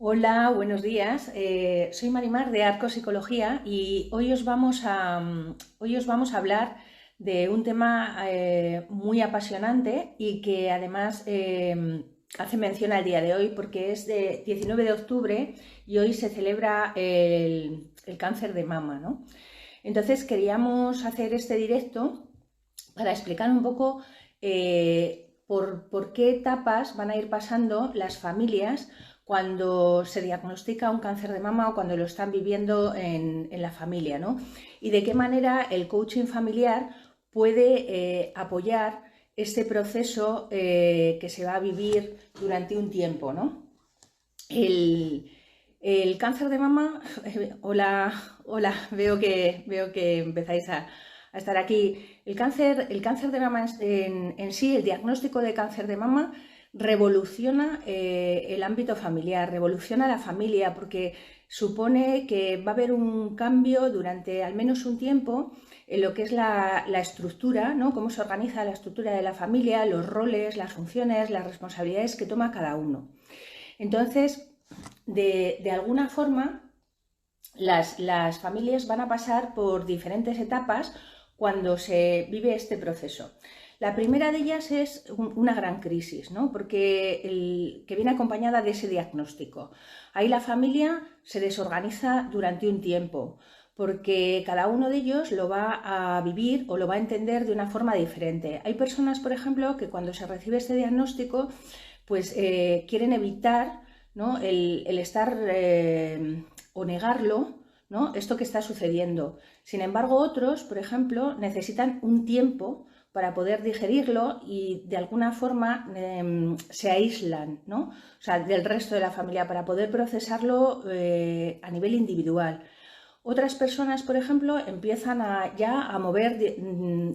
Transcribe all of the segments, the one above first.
Hola, buenos días. Soy Marimar de Arco Psicología y hoy os vamos a hablar de un tema muy apasionante y que además hace mención al día de hoy porque es de 19 de octubre y hoy se celebra el cáncer de mama, ¿no? Entonces queríamos hacer este directo para explicar un poco por qué etapas van a ir pasando las familias cuando se diagnostica un cáncer de mama o cuando lo están viviendo en la familia, ¿no? Y de qué manera el coaching familiar puede apoyar este proceso que se va a vivir durante un tiempo, ¿no? El, el cáncer de mama, hola, veo que empezáis a estar aquí. El cáncer de mama en sí, el diagnóstico de cáncer de mama revoluciona el ámbito familiar, revoluciona la familia, porque supone que va a haber un cambio durante al menos un tiempo en lo que es la estructura, ¿no? Cómo se organiza la estructura de la familia, los roles, las funciones, las responsabilidades que toma cada uno. Entonces, de alguna forma, las familias van a pasar por diferentes etapas cuando se vive este proceso. La primera de ellas es una gran crisis, ¿no? Que viene acompañada de ese diagnóstico. Ahí la familia se desorganiza durante un tiempo, porque cada uno de ellos lo va a vivir o lo va a entender de una forma diferente. Hay personas, por ejemplo, que cuando se recibe este diagnóstico, pues quieren evitar, ¿no? el estar o negarlo, ¿no? Esto que está sucediendo. Sin embargo, otros, por ejemplo, necesitan un tiempo para poder digerirlo y de alguna forma se aíslan, ¿no? O sea, del resto de la familia para poder procesarlo a nivel individual. Otras personas, por ejemplo, empiezan ya a mover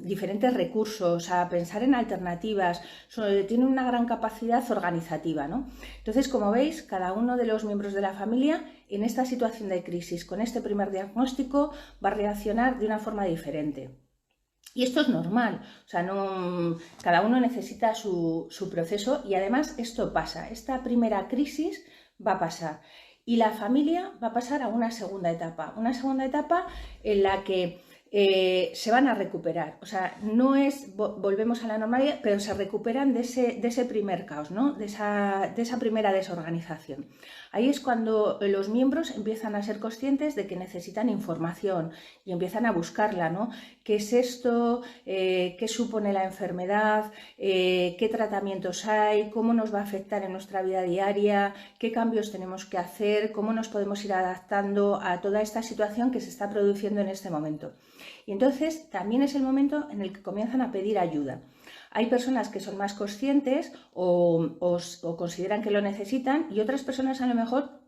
diferentes recursos, a pensar en alternativas, tienen una gran capacidad organizativa, ¿no? Entonces, como veis, cada uno de los miembros de la familia en esta situación de crisis, con este primer diagnóstico, va a reaccionar de una forma diferente. Y esto es normal, o sea, cada uno necesita su proceso y además esto pasa, esta primera crisis va a pasar y la familia va a pasar a una segunda etapa en la que se van a recuperar, o sea, no es volvemos a la normalidad, pero se recuperan de ese primer caos, ¿no? de esa primera desorganización. Ahí es cuando los miembros empiezan a ser conscientes de que necesitan información y empiezan a buscarla, ¿no? ¿Qué es esto? ¿Qué supone la enfermedad? ¿Qué tratamientos hay? ¿Cómo nos va a afectar en nuestra vida diaria? ¿Qué cambios tenemos que hacer? ¿Cómo nos podemos ir adaptando a toda esta situación que se está produciendo en este momento? Y entonces también es el momento en el que comienzan a pedir ayuda. Hay personas que son más conscientes o consideran que lo necesitan y otras personas a lo mejor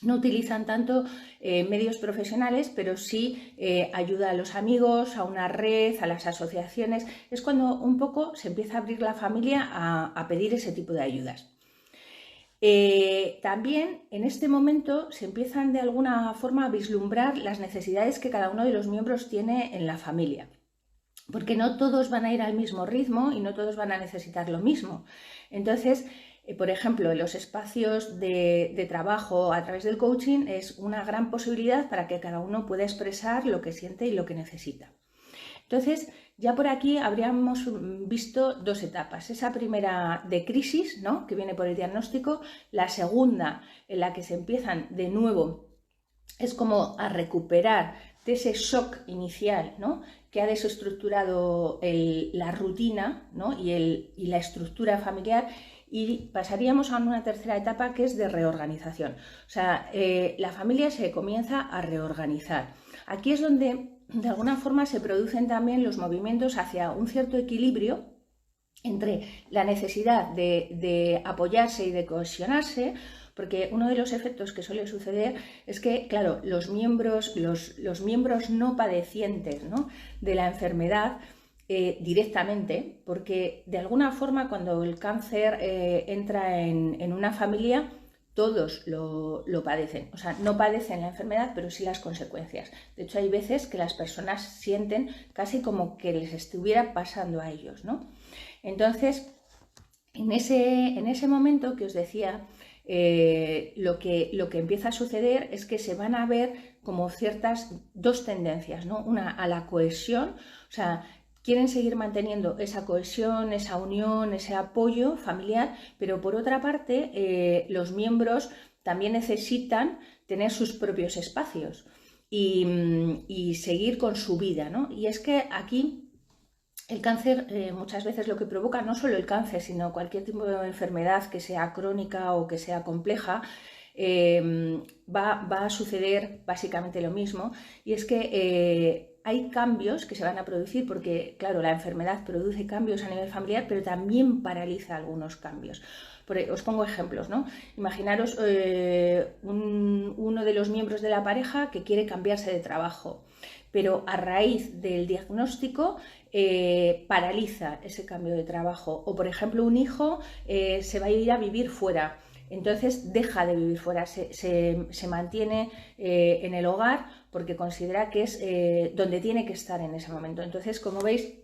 no utilizan tanto medios profesionales, pero sí ayuda a los amigos, a una red, a las asociaciones. Es cuando un poco se empieza a abrir la familia a pedir ese tipo de ayudas. También en este momento se empiezan de alguna forma a vislumbrar las necesidades que cada uno de los miembros tiene en la familia, porque no todos van a ir al mismo ritmo y no todos van a necesitar lo mismo. Entonces, por ejemplo, en los espacios de trabajo a través del coaching es una gran posibilidad para que cada uno pueda expresar lo que siente y lo que necesita. Entonces, ya por aquí habríamos visto dos etapas. Esa primera de crisis, ¿no? Que viene por el diagnóstico, la segunda en la que se empiezan de nuevo, es como a recuperar de ese shock inicial, ¿no? Que ha desestructurado la rutina, ¿no? y la estructura familiar, y pasaríamos a una tercera etapa que es de reorganización. O sea, la familia se comienza a reorganizar. Aquí es donde de alguna forma se producen también los movimientos hacia un cierto equilibrio entre la necesidad de apoyarse y de cohesionarse, porque uno de los efectos que suele suceder es que, claro, los miembros no padecientes, ¿no? de la enfermedad directamente, porque de alguna forma cuando el cáncer entra en una familia, todos lo padecen, o sea, no padecen la enfermedad, pero sí las consecuencias. De hecho, hay veces que las personas sienten casi como que les estuviera pasando a ellos, ¿no? Entonces, en ese momento que os decía, lo que empieza a suceder es que se van a ver como ciertas dos tendencias, ¿no? Una a la cohesión, o sea, quieren seguir manteniendo esa cohesión, esa unión, ese apoyo familiar, pero por otra parte, los miembros también necesitan tener sus propios espacios y seguir con su vida, ¿no? Y es que aquí el cáncer muchas veces lo que provoca, no solo el cáncer, sino cualquier tipo de enfermedad que sea crónica o que sea compleja, va a suceder básicamente lo mismo, y es que hay cambios que se van a producir porque, claro, la enfermedad produce cambios a nivel familiar, pero también paraliza algunos cambios. Os pongo ejemplos, ¿no? Imaginaros uno de los miembros de la pareja que quiere cambiarse de trabajo, pero a raíz del diagnóstico paraliza ese cambio de trabajo. O, por ejemplo, un hijo se va a ir a vivir fuera, entonces deja de vivir fuera, se mantiene en el hogar porque considera que es donde tiene que estar en ese momento. Entonces, como veis,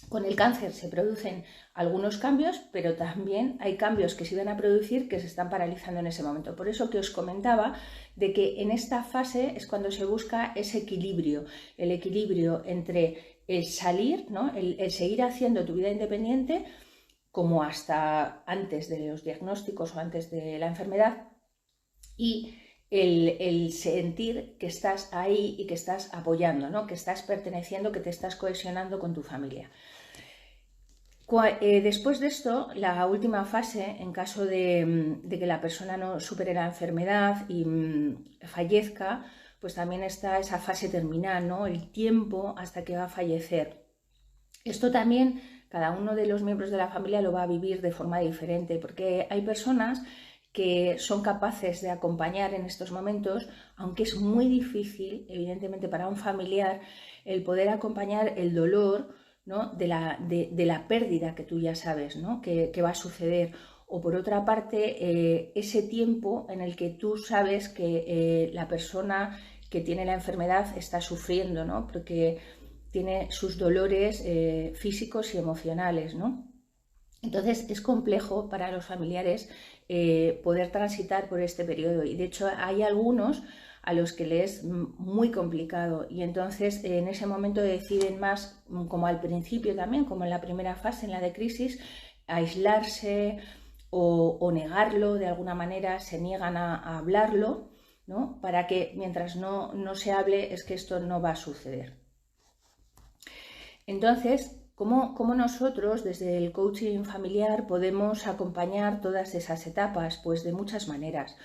con el cáncer se producen algunos cambios, pero también hay cambios que se iban a producir que se están paralizando en ese momento. Por eso que os comentaba de que en esta fase es cuando se busca ese equilibrio, el equilibrio entre el salir, ¿no? el seguir haciendo tu vida independiente, como hasta antes de los diagnósticos o antes de la enfermedad, y el sentir que estás ahí y que estás apoyando, ¿no? Que estás perteneciendo, que te estás cohesionando con tu familia. Después de esto, la última fase, en caso de que la persona no supere la enfermedad y fallezca, pues también está esa fase terminal, ¿no? El tiempo hasta que va a fallecer. Esto también cada uno de los miembros de la familia lo va a vivir de forma diferente, porque hay personas que son capaces de acompañar en estos momentos, aunque es muy difícil, evidentemente, para un familiar el poder acompañar el dolor, ¿no? de la pérdida que tú ya sabes, ¿no? que va a suceder. O por otra parte, ese tiempo en el que tú sabes que la persona que tiene la enfermedad está sufriendo, ¿no? Porque tiene sus dolores físicos y emocionales, ¿no? Entonces es complejo para los familiares poder transitar por este periodo, y de hecho hay algunos a los que les es muy complicado, y entonces en ese momento deciden más, como al principio también, como en la primera fase, en la de crisis, aislarse o negarlo de alguna manera, se niegan a hablarlo, ¿no? Para que mientras no se hable es que esto no va a suceder. Entonces, ¿cómo nosotros desde el coaching familiar podemos acompañar todas esas etapas? Pues de muchas maneras,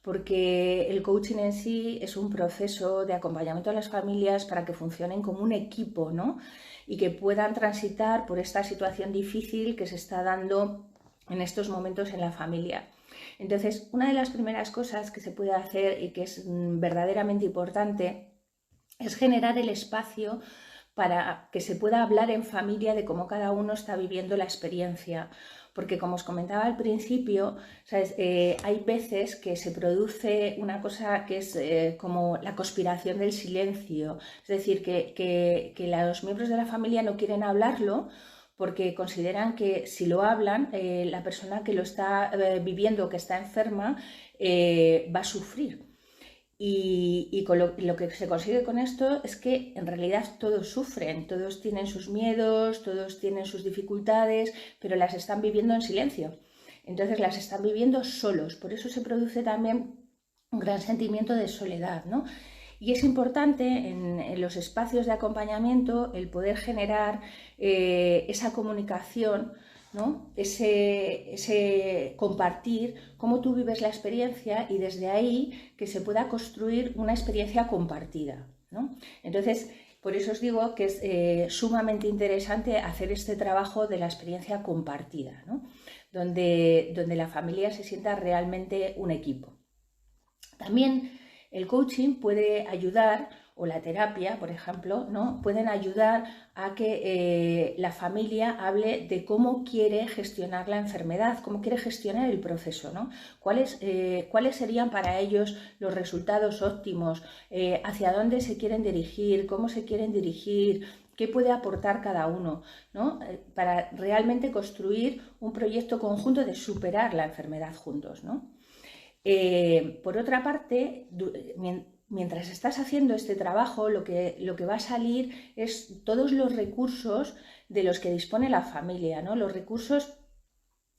porque el coaching en sí es un proceso de acompañamiento a las familias para que funcionen como un equipo, ¿no? Y que puedan transitar por esta situación difícil que se está dando en estos momentos en la familia. Entonces, una de las primeras cosas que se puede hacer y que es verdaderamente importante es generar el espacio para que se pueda hablar en familia de cómo cada uno está viviendo la experiencia. Porque, como os comentaba al principio, ¿sabes? Hay veces que se produce una cosa que es como la conspiración del silencio. Es decir, que los miembros de la familia no quieren hablarlo porque consideran que si lo hablan, la persona que lo está viviendo, que está enferma, va a sufrir. Y con lo que se consigue con esto es que en realidad todos sufren, todos tienen sus miedos, todos tienen sus dificultades, pero las están viviendo en silencio. Entonces las están viviendo solos, por eso se produce también un gran sentimiento de soledad, ¿no? Y es importante en los espacios de acompañamiento el poder generar esa comunicación, ¿no? Ese compartir cómo tú vives la experiencia, y desde ahí que se pueda construir una experiencia compartida, ¿no? Entonces, por eso os digo que es sumamente interesante hacer este trabajo de la experiencia compartida, ¿no? donde la familia se sienta realmente un equipo. También el coaching puede ayudar, o la terapia, por ejemplo, ¿no? Pueden ayudar a que la familia hable de cómo quiere gestionar la enfermedad, cómo quiere gestionar el proceso, ¿no? ¿Cuáles serían para ellos los resultados óptimos? ¿Hacia dónde se quieren dirigir? ¿Cómo se quieren dirigir? ¿Qué puede aportar cada uno, ¿no? Para realmente construir un proyecto conjunto de superar la enfermedad juntos, ¿no? Por otra parte, mientras estás haciendo este trabajo, lo que va a salir es todos los recursos de los que dispone la familia, ¿no? Los recursos,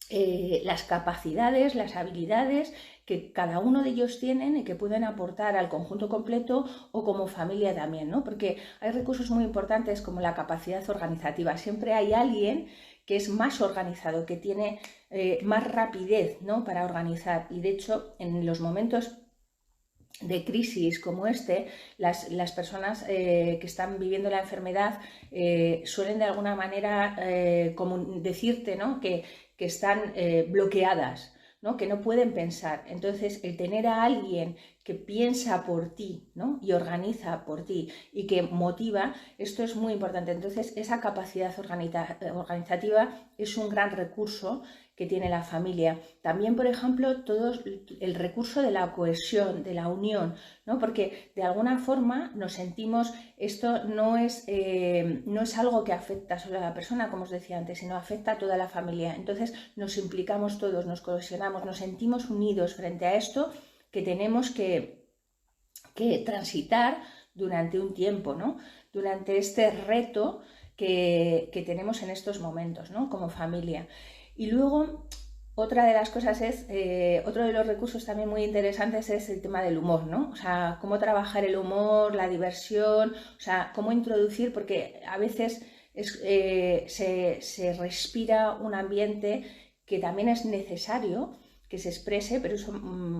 las capacidades, las habilidades que cada uno de ellos tienen y que pueden aportar al conjunto completo o como familia también, ¿no? Porque hay recursos muy importantes como la capacidad organizativa. Siempre hay alguien que es más organizado, que tiene más rapidez, ¿no?, para organizar. Y de hecho, en los momentos de crisis como las personas que están viviendo la enfermedad suelen de alguna manera como decirte, ¿no?, que están bloqueadas, ¿no?, que no pueden pensar. Entonces, el tener a alguien que piensa por ti, ¿no?, y organiza por ti y que motiva, esto es muy importante. Entonces, esa capacidad organizativa es un gran recurso que tiene la familia. También, por ejemplo, el recurso de la cohesión, de la unión, ¿no?, porque de alguna forma nos sentimos, esto no es algo que afecta solo a la persona, como os decía antes, sino afecta a toda la familia. Entonces nos implicamos todos, nos cohesionamos, nos sentimos unidos frente a esto que tenemos que transitar durante un tiempo, ¿no?, durante este reto que tenemos en estos momentos, ¿no?, como familia. Y luego, otra de las cosas es, otro de los recursos también muy interesantes es el tema del humor, ¿no? O sea, cómo trabajar el humor, la diversión, o sea, cómo introducir, porque a veces se respira un ambiente que también es necesario que se exprese, pero eso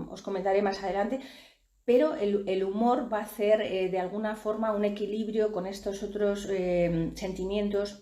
os comentaré más adelante. Pero el humor va a hacer de alguna forma un equilibrio con estos otros sentimientos